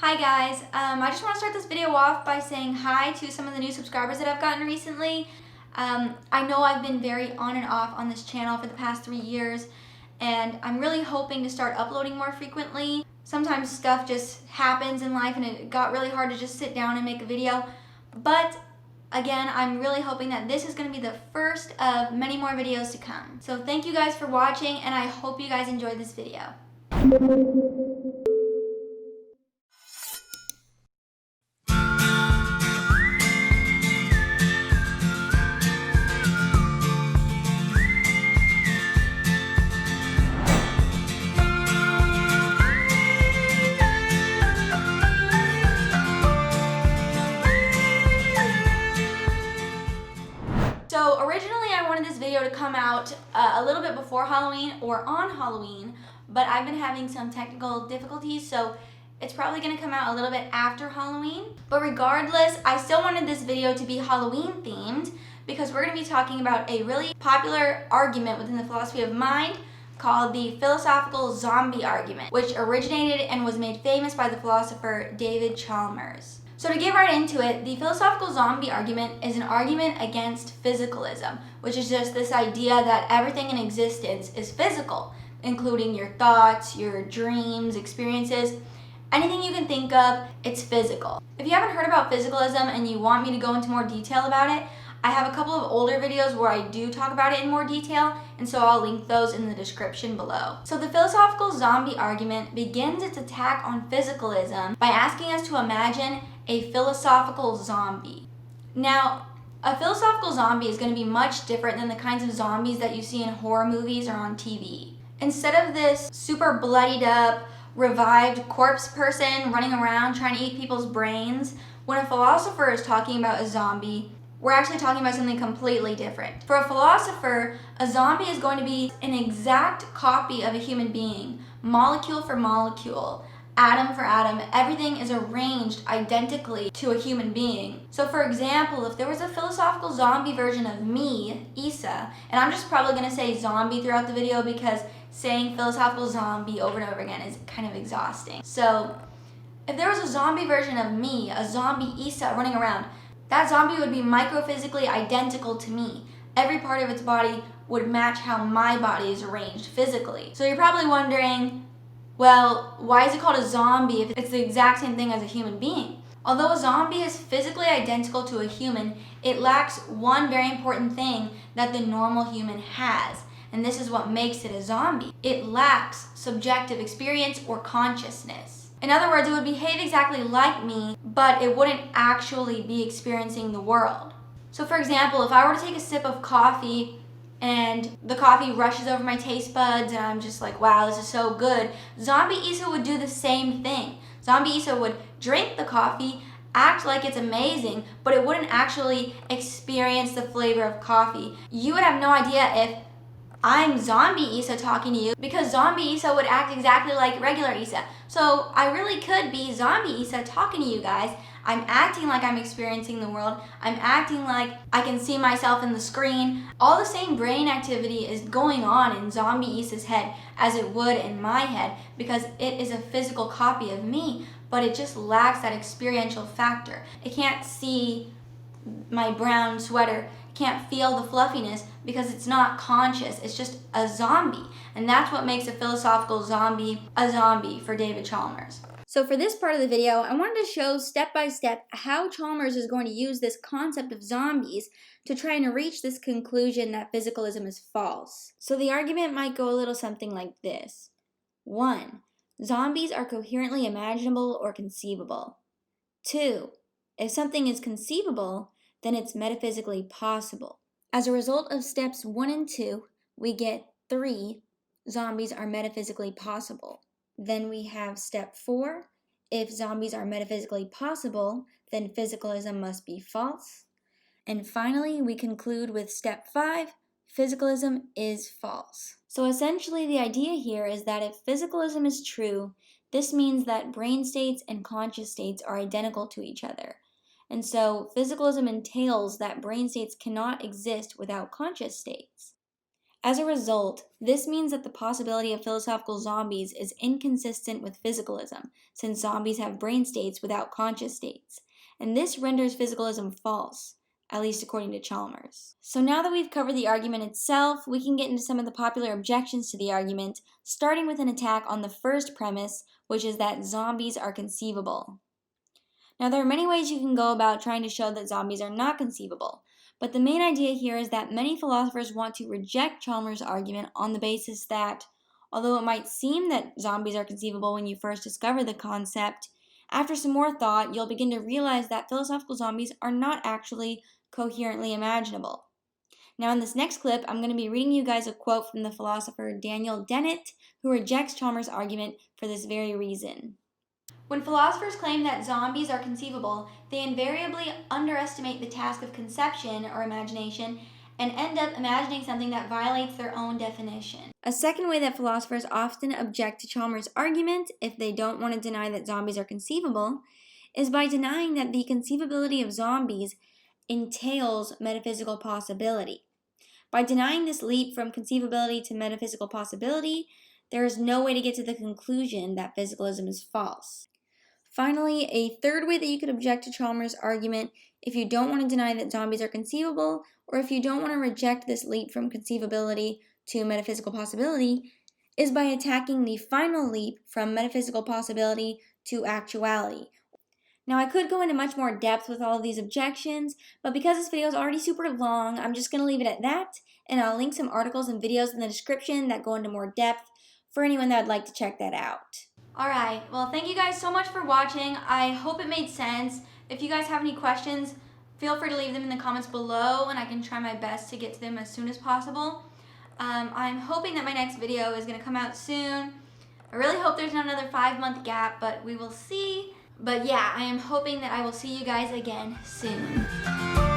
Hi guys, I just want to start this video off by saying hi to some of the new subscribers that I've gotten recently. I know I've been very on and off on this channel for the past 3 years, and I'm really hoping to start uploading more frequently. Sometimes stuff just happens in life and it got really hard to just sit down and make a video, but again, I'm really hoping that this is going to be the first of many more videos to come. So thank you guys for watching, and I hope you guys enjoyed this video. So originally I wanted this video to come out a little bit before Halloween or on Halloween, but I've been having some technical difficulties, so it's probably going to come out a little bit after Halloween. But regardless, I still wanted this video to be Halloween themed because we're going to be talking about a really popular argument within the philosophy of mind called the philosophical zombie argument, which originated and was made famous by the philosopher David Chalmers. So to get right into it, the philosophical zombie argument is an argument against physicalism, which is just this idea that everything in existence is physical, including your thoughts, your dreams, experiences. Anything you can think of, it's physical. If you haven't heard about physicalism and you want me to go into more detail about it, I have a couple of older videos where I do talk about it in more detail, and so I'll link those in the description below. So the philosophical zombie argument begins its attack on physicalism by asking us to imagine a philosophical zombie. Now, a philosophical zombie is going to be much different than the kinds of zombies that you see in horror movies or on TV. Instead of this super bloodied up, revived corpse person running around trying to eat people's brains, when a philosopher is talking about a zombie, we're actually talking about something completely different. For a philosopher, a zombie is going to be an exact copy of a human being, molecule for molecule, atom for atom. Everything is arranged identically to a human being. So for example, if there was a philosophical zombie version of me, Issa, and I'm just probably going to say zombie throughout the video because saying philosophical zombie over and over again is kind of exhausting. So if there was a zombie version of me, a zombie Issa running around, that zombie would be microphysically identical to me. Every part of its body would match how my body is arranged physically. So you're probably wondering, well, why is it called a zombie if it's the exact same thing as a human being? Although a zombie is physically identical to a human, it lacks one very important thing that the normal human has, and this is what makes it a zombie. It lacks subjective experience or consciousness. In other words, it would behave exactly like me, but it wouldn't actually be experiencing the world. So for example, if I were to take a sip of coffee and the coffee rushes over my taste buds and I'm just like, wow, this is so good, zombie Issa would do the same thing. Zombie Issa would drink the coffee, act like it's amazing, but it wouldn't actually experience the flavor of coffee. You would have no idea if I'm zombie Issa talking to you because zombie Issa would act exactly like regular Issa. So I really could be zombie Issa talking to you guys. I'm acting like I'm experiencing the world. I'm acting like I can see myself in the screen. All the same brain activity is going on in zombie Issa's head as it would in my head because it is a physical copy of me, but it just lacks that experiential factor. It can't see my brown sweater, can't feel the fluffiness because it's not conscious. It's just a zombie. And that's what makes a philosophical zombie a zombie for David Chalmers. So for this part of the video, I wanted to show step by step how Chalmers is going to use this concept of zombies to try and reach this conclusion that physicalism is false. So the argument might go a little something like this. 1. Zombies are coherently imaginable or conceivable. 2. If something is conceivable, then it's metaphysically possible. As a result of steps 1 and 2, we get 3, zombies are metaphysically possible. Then we have step 4, if zombies are metaphysically possible, then physicalism must be false. And finally, we conclude with step 5, physicalism is false. So essentially the idea here is that if physicalism is true, this means that brain states and conscious states are identical to each other. And so physicalism entails that brain states cannot exist without conscious states. As a result, this means that the possibility of philosophical zombies is inconsistent with physicalism, since zombies have brain states without conscious states. And this renders physicalism false, at least according to Chalmers. So now that we've covered the argument itself, we can get into some of the popular objections to the argument, starting with an attack on the first premise, which is that zombies are conceivable. Now, there are many ways you can go about trying to show that zombies are not conceivable, but the main idea here is that many philosophers want to reject Chalmers' argument on the basis that, although it might seem that zombies are conceivable when you first discover the concept, after some more thought, you'll begin to realize that philosophical zombies are not actually coherently imaginable. Now, in this next clip, I'm going to be reading you guys a quote from the philosopher Daniel Dennett, who rejects Chalmers' argument for this very reason. When philosophers claim that zombies are conceivable, they invariably underestimate the task of conception or imagination and end up imagining something that violates their own definition. A second way that philosophers often object to Chalmers' argument, if they don't want to deny that zombies are conceivable, is by denying that the conceivability of zombies entails metaphysical possibility. By denying this leap from conceivability to metaphysical possibility, there is no way to get to the conclusion that physicalism is false. Finally, a third way that you could object to Chalmers' argument, if you don't want to deny that zombies are conceivable, or if you don't want to reject this leap from conceivability to metaphysical possibility, is by attacking the final leap from metaphysical possibility to actuality. Now, I could go into much more depth with all of these objections, but because this video is already super long, I'm just going to leave it at that, and I'll link some articles and videos in the description that go into more depth for anyone that would like to check that out. Alright, well, thank you guys so much for watching. I hope it made sense. If you guys have any questions, feel free to leave them in the comments below, and I can try my best to get to them as soon as possible. I'm hoping that my next video is going to come out soon. I really hope there's not another 5-month gap, but we will see. But yeah, I am hoping that I will see you guys again soon.